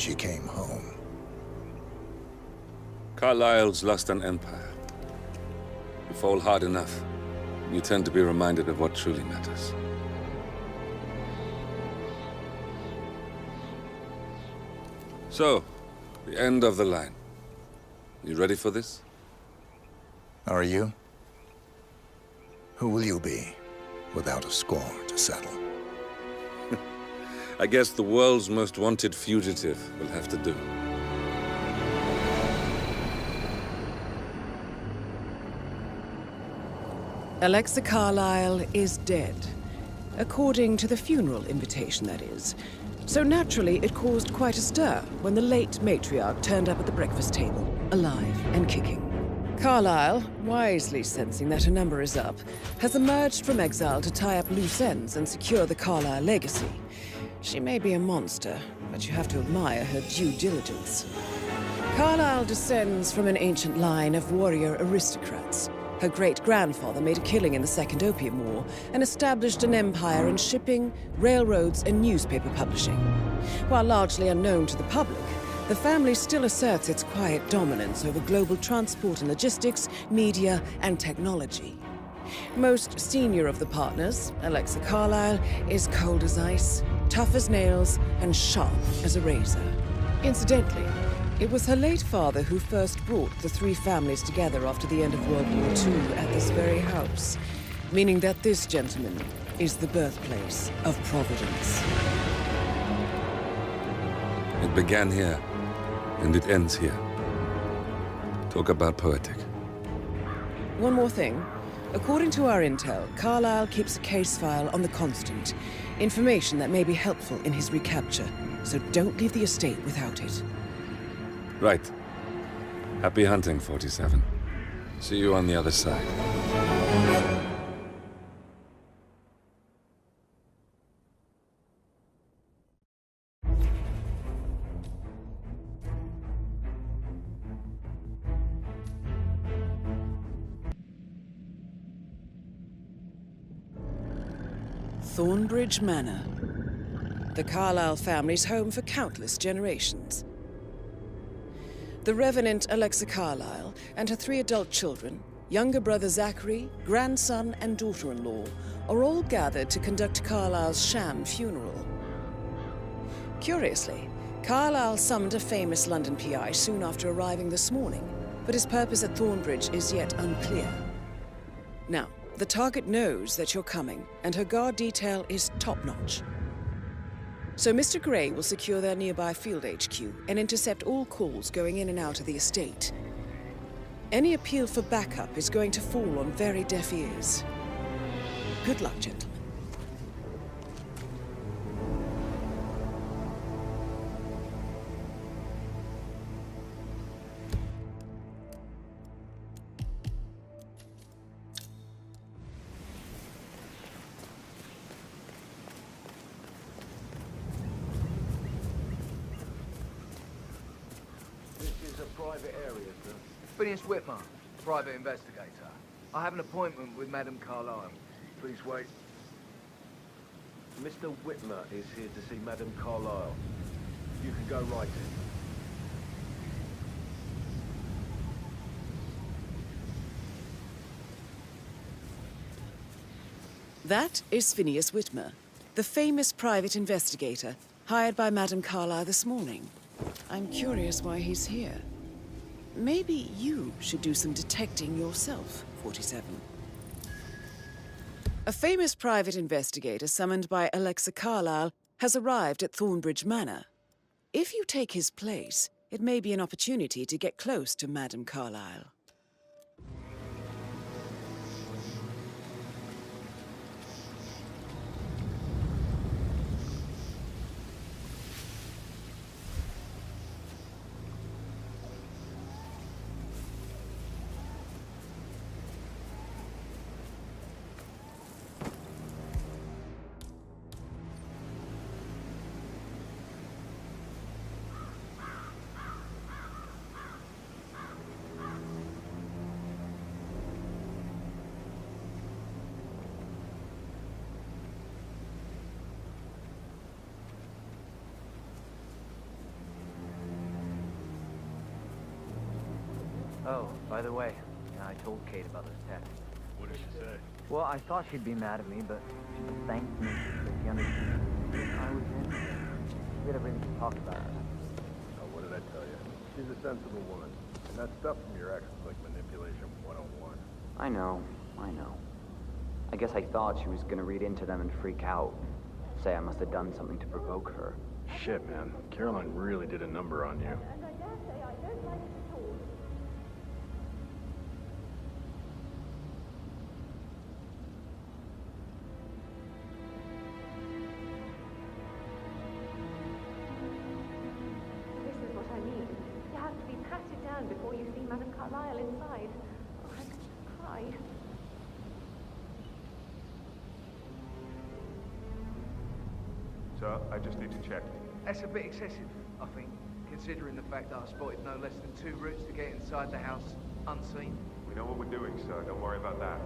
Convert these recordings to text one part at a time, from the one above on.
she came home. Carlisle's lost an empire. You fall hard enough, you tend to be reminded of what truly matters. So, the end of the line. You ready for this? Are you? Who will you be, without a score to settle? I guess the world's most wanted fugitive will have to do. Alexa Carlisle is dead. According to the funeral invitation, that is. So naturally, it caused quite a stir when the late matriarch turned up at the breakfast table, alive and kicking. Carlisle, wisely sensing that her number is up, has emerged from exile to tie up loose ends and secure the Carlisle legacy. She may be a monster, but you have to admire her due diligence. Carlisle descends from an ancient line of warrior aristocrats. Her great-grandfather made a killing in the Second Opium War and established an empire in shipping, railroads, and newspaper publishing. While largely unknown to the public, the family still asserts its quiet dominance over global transport and logistics, media, and technology. Most senior of the partners, Alexa Carlisle, is cold as ice, tough as nails, and sharp as a razor. Incidentally, it was her late father who first brought the three families together after the end of World War II at this very house, meaning that this gentleman is the birthplace of Providence. It began here, and it ends here. Talk about poetic. One more thing. According to our intel, Carlisle keeps a case file on the Constant. Information that may be helpful in his recapture, so don't leave the estate without it. Right. Happy hunting, 47. See you on the other side. Thornbridge Manor. The Carlisle family's home for countless generations. The Revenant Alexa Carlisle and her three adult children, younger brother Zachary, grandson, and daughter-in-law, are all gathered to conduct Carlisle's sham funeral. Curiously, Carlisle summoned a famous London PI soon after arriving this morning, but his purpose at Thornbridge is yet unclear. Now, the target knows that you're coming, and her guard detail is top-notch. So Mr. Gray will secure their nearby field HQ and intercept all calls going in and out of the estate. Any appeal for backup is going to fall on very deaf ears. Good luck, gentlemen. Private area, sir. Phineas Whitmer, private investigator. I have an appointment with Madame Carlisle. Please wait. Mr. Whitmer is here to see Madame Carlisle. You can go right in. That is Phineas Whitmer, the famous private investigator hired by Madame Carlisle this morning. I'm curious why he's here. Maybe you should do some detecting yourself, 47. A famous private investigator summoned by Alexa Carlisle has arrived at Thornbridge Manor. If you take his place, it may be an opportunity to get close to Madame Carlisle. Oh, by the way, I told Kate about this text. What did she say? Well, I thought she'd be mad at me, but she just thanked me that she understood I was in. We had everything to talk about. Oh, what did I tell you? She's a sensible woman. And that stuff from your ex is like manipulation 101. I know. I guess I thought she was gonna read into them and freak out. Say I must have done something to provoke her. Shit, man. Caroline really did a number on you. And I dare say I don't like it at all. This is what I mean. You have to be patted down before you see Madame Carlisle inside. Oh, I could cry. So, I just need to check. That's a bit excessive, I think, considering the fact that I spotted no less than 2 routes to get inside the house unseen. We know what we're doing, so don't worry about that.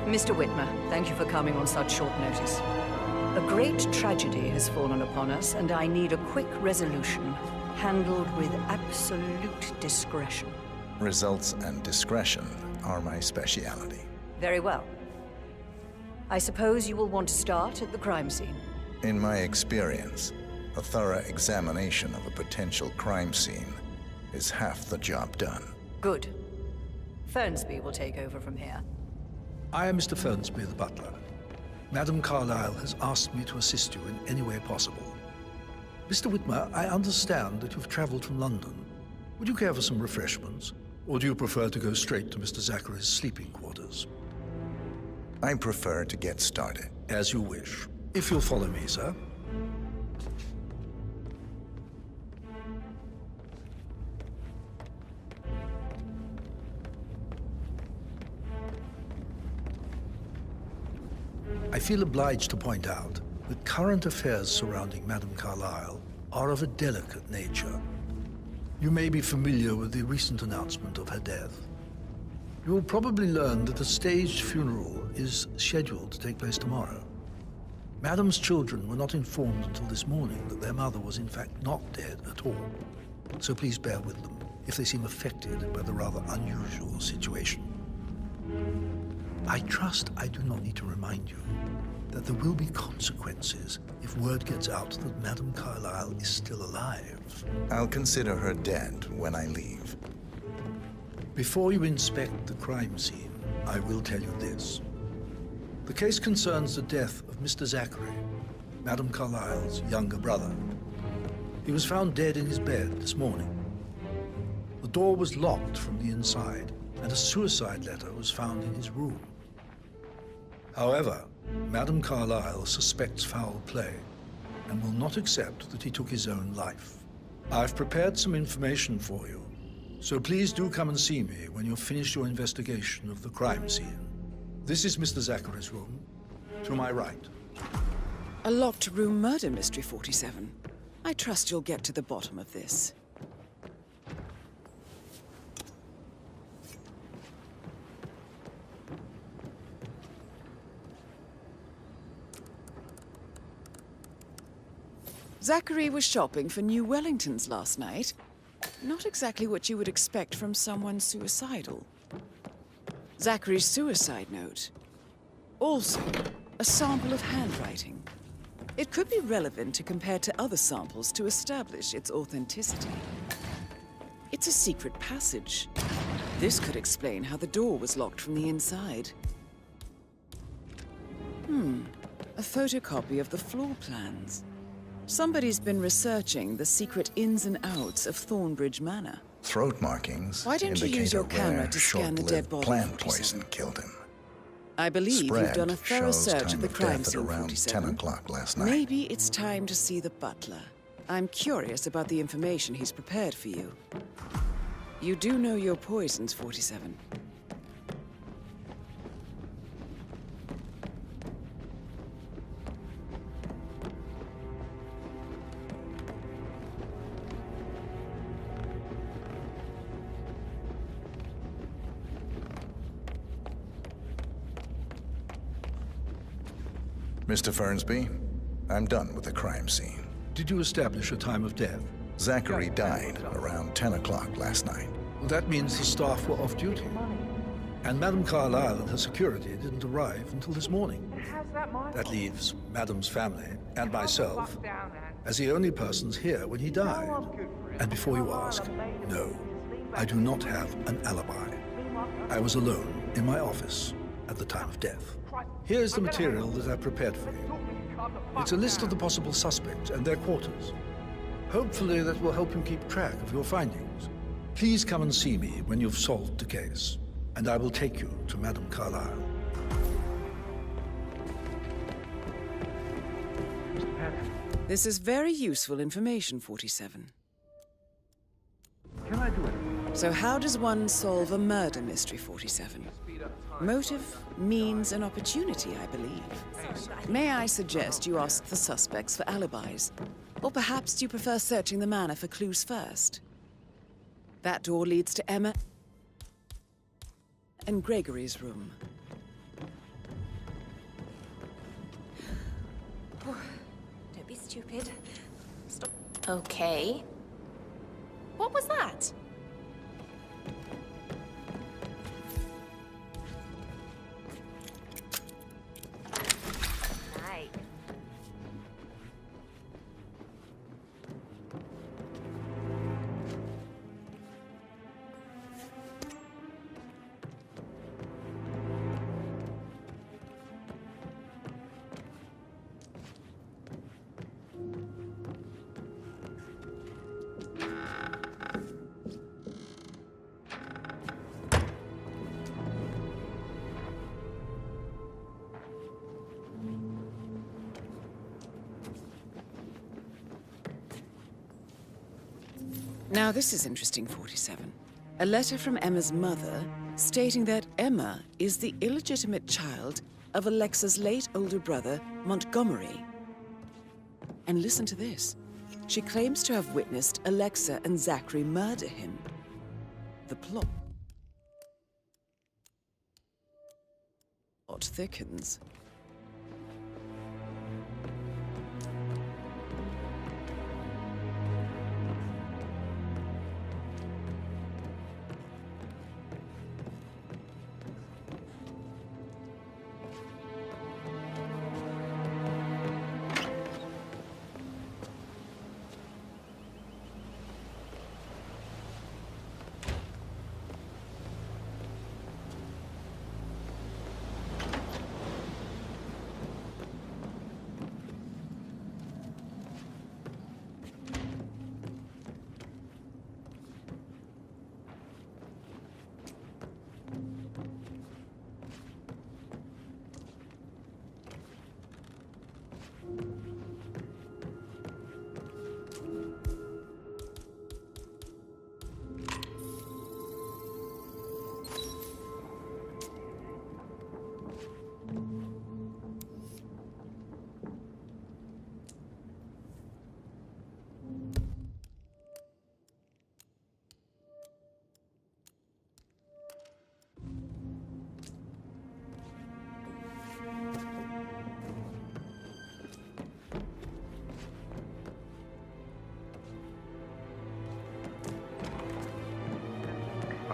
Mr. Whitmer, thank you for coming on such short notice. A great tragedy has fallen upon us, and I need a quick resolution, handled with absolute discretion. Results and discretion are my speciality. Very well. I suppose you will want to start at the crime scene. In my experience, a thorough examination of a potential crime scene is half the job done. Good. Fernsby will take over from here. I am Mr. Fernsby, the butler. Madame Carlisle has asked me to assist you in any way possible. Mr. Whitmer, I understand that you've traveled from London. Would you care for some refreshments? Or do you prefer to go straight to Mr. Zachary's sleeping quarters? I prefer to get started. As you wish. If you'll follow me, sir. I feel obliged to point out that current affairs surrounding Madame Carlisle are of a delicate nature. You may be familiar with the recent announcement of her death. You will probably learn that a staged funeral is scheduled to take place tomorrow. Madame's children were not informed until this morning that their mother was in fact not dead at all. So please bear with them if they seem affected by the rather unusual situation. I trust I do not need to remind you that there will be consequences if word gets out that Madame Carlisle is still alive. I'll consider her dead when I leave. Before you inspect the crime scene, I will tell you this. The case concerns the death of Mr. Zachary, Madame Carlisle's younger brother. He was found dead in his bed this morning. The door was locked from the inside, and a suicide letter was found in his room. However, Madame Carlisle suspects foul play and will not accept that he took his own life. I've prepared some information for you, so please do come and see me when you've finished your investigation of the crime scene. This is Mr. Zachary's room, to my right. A locked room murder mystery, 47. I trust you'll get to the bottom of this. Zachary was shopping for new Wellingtons last night. Not exactly what you would expect from someone suicidal. Zachary's suicide note. Also, a sample of handwriting. It could be relevant to compare to other samples to establish its authenticity. It's a secret passage. This could explain how the door was locked from the inside. A photocopy of the floor plans. Somebody's been researching the secret ins and outs of Thornbridge Manor. Throat markings Why don't you indicate use your a camera rare, to scan the dead short-lived body, plant 47? poison killed him. I believe you've Spread done a thorough shows search time of the of crime death at scene, around 47. 10 o'clock last night. Maybe it's time to see the butler. I'm curious about the information he's prepared for you. You do know your poisons, 47. Mr. Fernsby, I'm done with the crime scene. Did you establish a time of death? Zachary died around 10 o'clock last night. Well, that means the staff were off duty. And Madame Carlisle and her security didn't arrive until this morning. That leaves Madame's family and myself as the only persons here when he died. And before you ask, no, I do not have an alibi. I was alone in my office at the time of death. Here's the material that I prepared for you. It's a list of the possible suspects and their quarters. Hopefully that will help you keep track of your findings. Please come and see me when you've solved the case, and I will take you to Madame Carlisle. This is very useful information, 47. Can I do anything? So how does one solve a murder mystery, 47? Motive, means, and opportunity, I believe. May I suggest you ask the suspects for alibis? Or perhaps do you prefer searching the manor for clues first? That door leads to Emma and Gregory's room. Don't be stupid. Stop. Okay. What was that? Right. Now this is interesting, 47. A letter from Emma's mother stating that Emma is the illegitimate child of Alexa's late older brother, Montgomery. And listen to this. She claims to have witnessed Alexa and Zachary murder him. The plot thickens.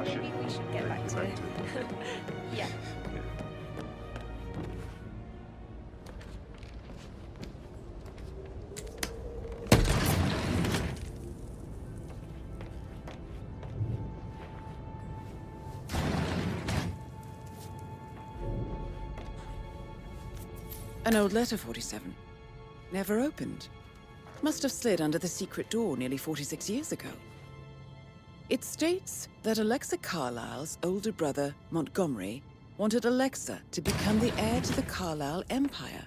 Maybe we should get back to it. Yeah. An old letter, 47. Never opened. Must have slid under the secret door nearly 46 years ago. It states that Alexa Carlisle's older brother, Montgomery, wanted Alexa to become the heir to the Carlisle Empire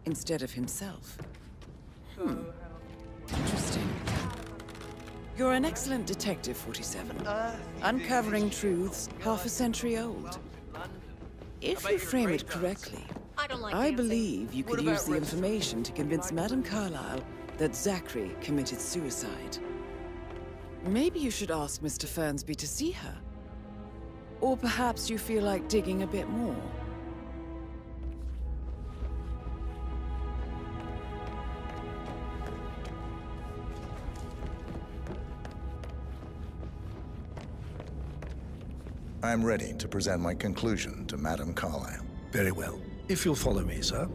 instead of himself. Interesting. You're an excellent detective, 47. Uncovering truths half a century old. If you frame it correctly, I believe you could use the information to convince Madame Carlisle that Zachary committed suicide. Maybe you should ask Mr. Fernsby to see her. Or perhaps you feel like digging a bit more. I'm ready to present my conclusion to Madame Carlisle. Very well. If you'll follow me, sir.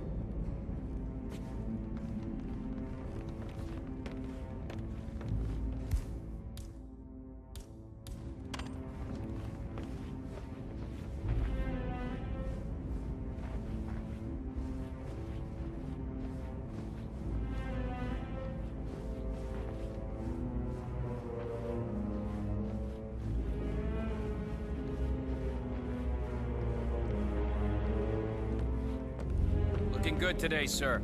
Looking good today, sir.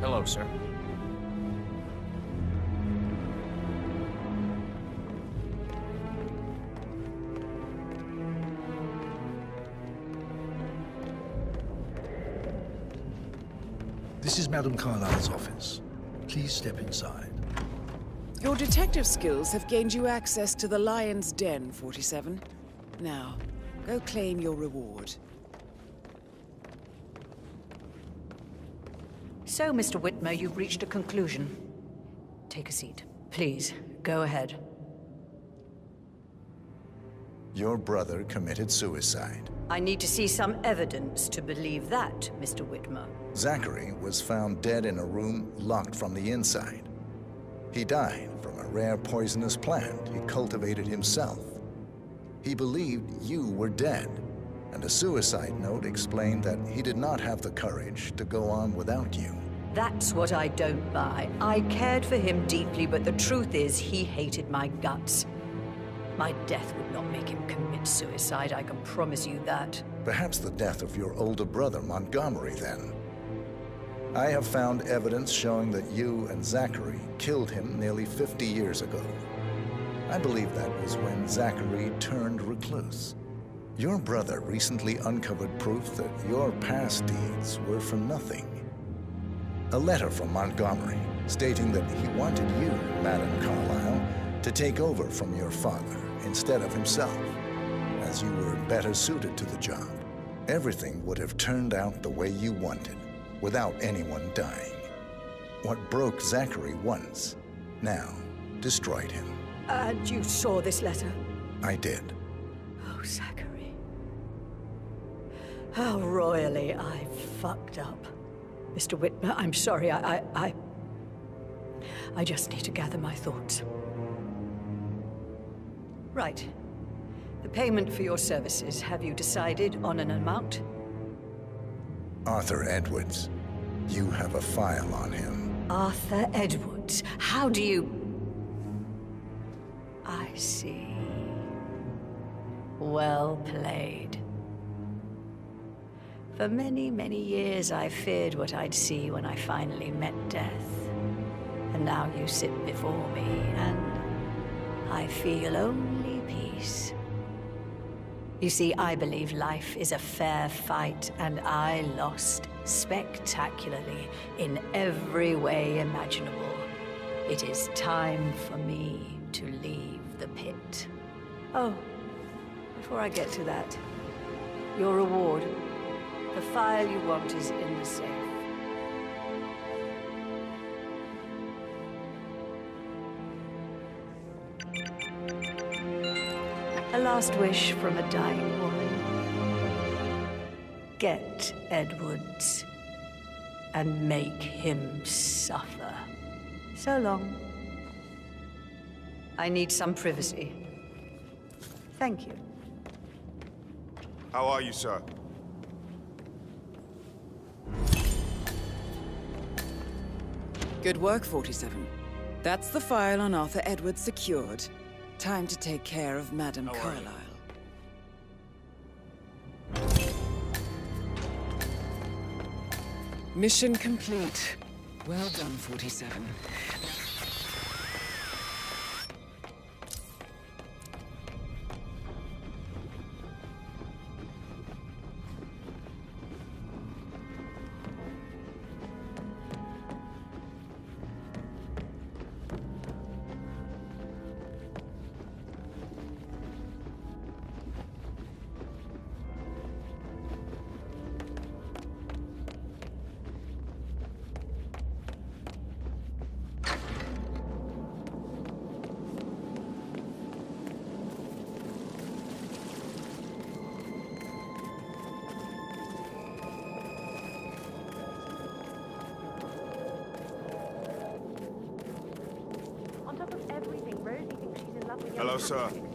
Hello, sir. This is Madame Carlisle's office. Please step inside. Your detective skills have gained you access to the Lion's Den, 47. Now, go claim your reward. So, Mr. Whitmer, you've reached a conclusion. Take a seat. Please, go ahead. Your brother committed suicide. I need to see some evidence to believe that, Mr. Whitmer. Zachary was found dead in a room locked from the inside. He died from a rare poisonous plant he cultivated himself. He believed you were dead, and a suicide note explained that he did not have the courage to go on without you. That's what I don't buy. I cared for him deeply, but the truth is he hated my guts. My death would not make him commit suicide, I can promise you that. Perhaps the death of your older brother, Montgomery, then. I have found evidence showing that you and Zachary killed him nearly 50 years ago. I believe that was when Zachary turned recluse. Your brother recently uncovered proof that your past deeds were for nothing. A letter from Montgomery stating that he wanted you, Madame Carlisle, to take over from your father instead of himself, as you were better suited to the job. Everything would have turned out the way you wanted, without anyone dying. What broke Zachary once, now destroyed him. And you saw this letter? I did. Oh, Zachary. How royally I fucked up. Mr. Whitmer, I'm sorry, I just need to gather my thoughts. Right. The payment for your services, have you decided on an amount? Arthur Edwards. You have a file on him. Arthur Edwards? How do you... I see. Well played. For many, many years, I feared what I'd see when I finally met death. And now you sit before me, and I feel only peace. You see, I believe life is a fair fight, and I lost spectacularly in every way imaginable. It is time for me to leave the pit. Oh, before I get to that, your reward. The file you want is in the safe. last wish from a dying woman. Get Edwards and make him suffer. So long. I need some privacy. Thank you. How are you, sir? Good work, 47. That's the file on Arthur Edwards secured. Time to take care of Madame Carlisle. Mission complete. Well done, 47. On top of everything, Rosie thinks she's in love with Hello, young sir. Patrick.